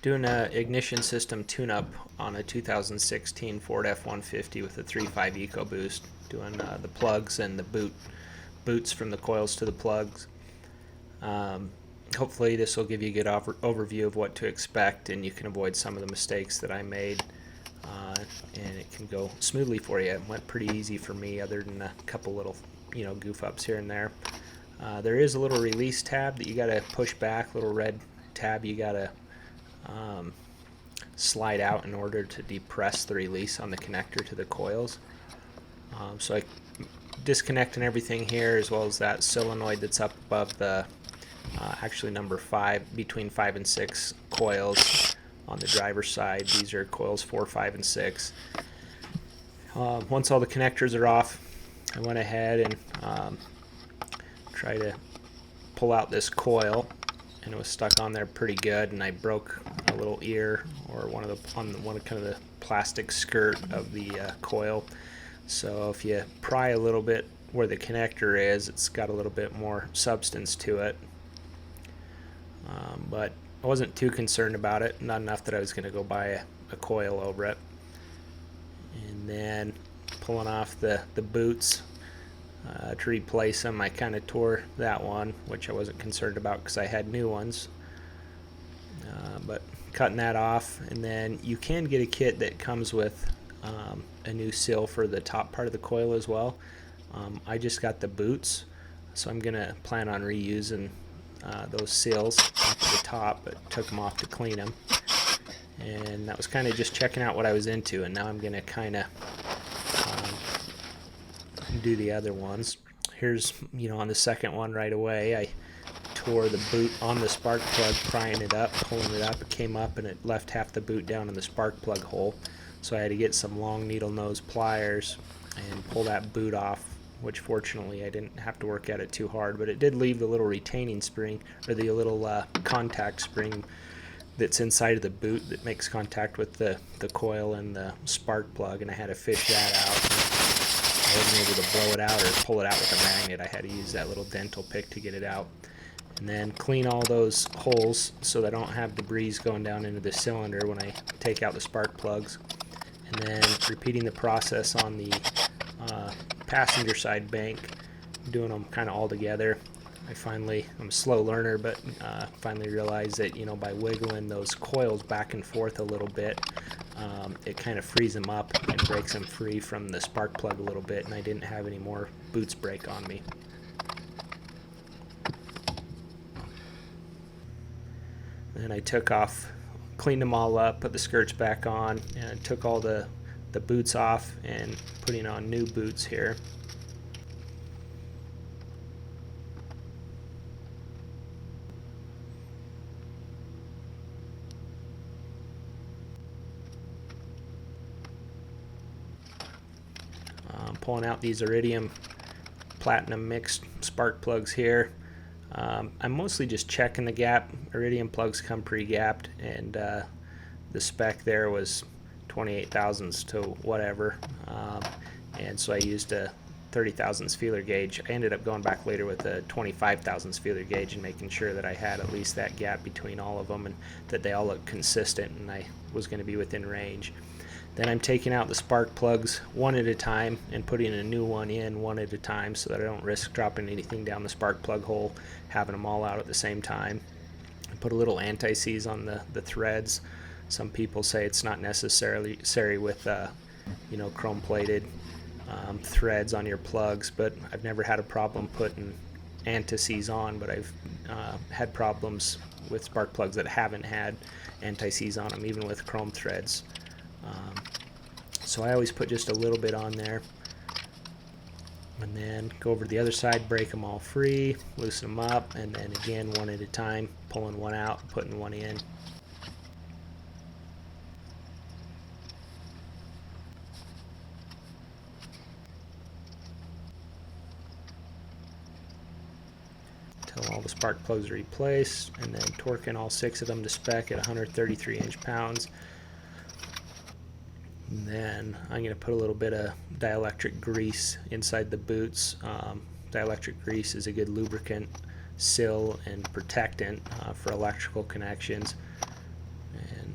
Doing a ignition system tune-up on a 2016 Ford F150 with a 3.5 EcoBoost. Doing the plugs and the boots from the coils to the plugs. Hopefully this will give you a good overview of what to expect, and you can avoid some of the mistakes that I made, and it can go smoothly for you. It went pretty easy for me, other than a couple little goof ups here and there. There is a little release tab that you got to push back, little red tab you got to slide out in order to depress the release on the connector to the coils. So I disconnecting everything here, as well as that solenoid that's up above the actually number 5, between 5 and 6 coils on the driver's side. These are coils 4, 5, and 6. Once all the connectors are off, I went ahead and tried to pull out this coil, and it was stuck on there pretty good, and I broke a little ear, or one of the plastic skirt of the coil. So if you pry a little bit where the connector is, it's got a little bit more substance to it. But I wasn't too concerned about it, not enough that I was going to go buy a coil over it. And then pulling off the boots to replace them, I kind of tore that one, which I wasn't concerned about because I had new ones. But cutting that off, and then you can get a kit that comes with a new seal for the top part of the coil as well. I just got the boots, so I'm going to plan on reusing those seals up at the top, but took them off to clean them. And that was kind of just checking out what I was into, and now I'm going to kind of do the other ones. Here's, on the second one right away, I tore the boot on the spark plug, prying it up, pulling it up. It came up and it left half the boot down in the spark plug hole. So I had to get some long needle nose pliers and pull that boot off, which fortunately I didn't have to work at it too hard, but it did leave the little retaining spring, or the little contact spring that's inside of the boot that makes contact with the coil and the spark plug, and I had to fish that out. I wasn't able to blow it out or pull it out with a magnet. I had to use that little dental pick to get it out. And then clean all those holes so that I don't have debris going down into the cylinder when I take out the spark plugs. And then repeating the process on the passenger side bank, doing them kind of all together. I'm a slow learner, but finally realized that by wiggling those coils back and forth a little bit, it kind of frees them up and breaks them free from the spark plug a little bit, and I didn't have any more boots break on me. Then I cleaned them all up, put the skirts back on, and took all the boots off and putting on new boots here. Pulling out these iridium platinum mixed spark plugs here. I'm mostly just checking the gap. Iridium plugs come pre-gapped, and the spec there was 28 thousandths to whatever, and so I used a 30 thousandths feeler gauge. I ended up going back later with a 25 thousandths feeler gauge and making sure that I had at least that gap between all of them, and that they all looked consistent, and I was going to be within range. Then I'm taking out the spark plugs one at a time and putting a new one in one at a time, so that I don't risk dropping anything down the spark plug hole, having them all out at the same time. I put a little anti-seize on the threads. Some people say it's not necessary with chrome plated threads on your plugs, but I've never had a problem putting anti-seize on, but I've had problems with spark plugs that haven't had anti-seize on them, even with chrome threads. So I always put just a little bit on there, and then go over to the other side, break them all free, loosen them up, and then again one at a time, pulling one out, putting one in. Until all the spark plugs are replaced, and then torquing all 6 of them to spec at 133 inch-pounds. And then I'm going to put a little bit of dielectric grease inside the boots. Dielectric grease is a good lubricant, seal, and protectant for electrical connections. And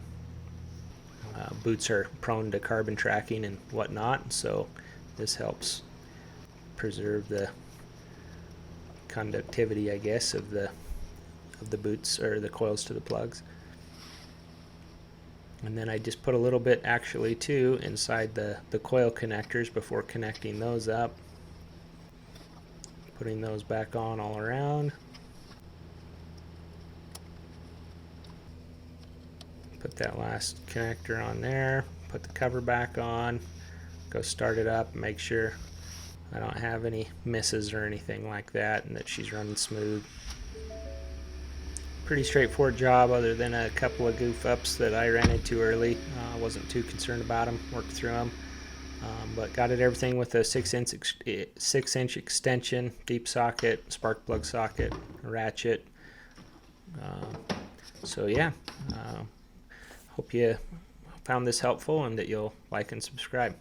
boots are prone to carbon tracking and whatnot, so this helps preserve the conductivity, I guess, of the boots or the coils to the plugs. And then I just put a little bit actually too inside the coil connectors before connecting those up. Putting those back on all around. Put that last connector on there. Put the cover back on. Go start it up. Make sure I don't have any misses or anything like that and that she's running smooth. Pretty straightforward job other than a couple of goof ups that I ran into early. Wasn't too concerned about them. Worked through them. But got it everything with a 6-inch extension, deep socket, spark plug socket, ratchet. So yeah, hope you found this helpful and that you'll like and subscribe.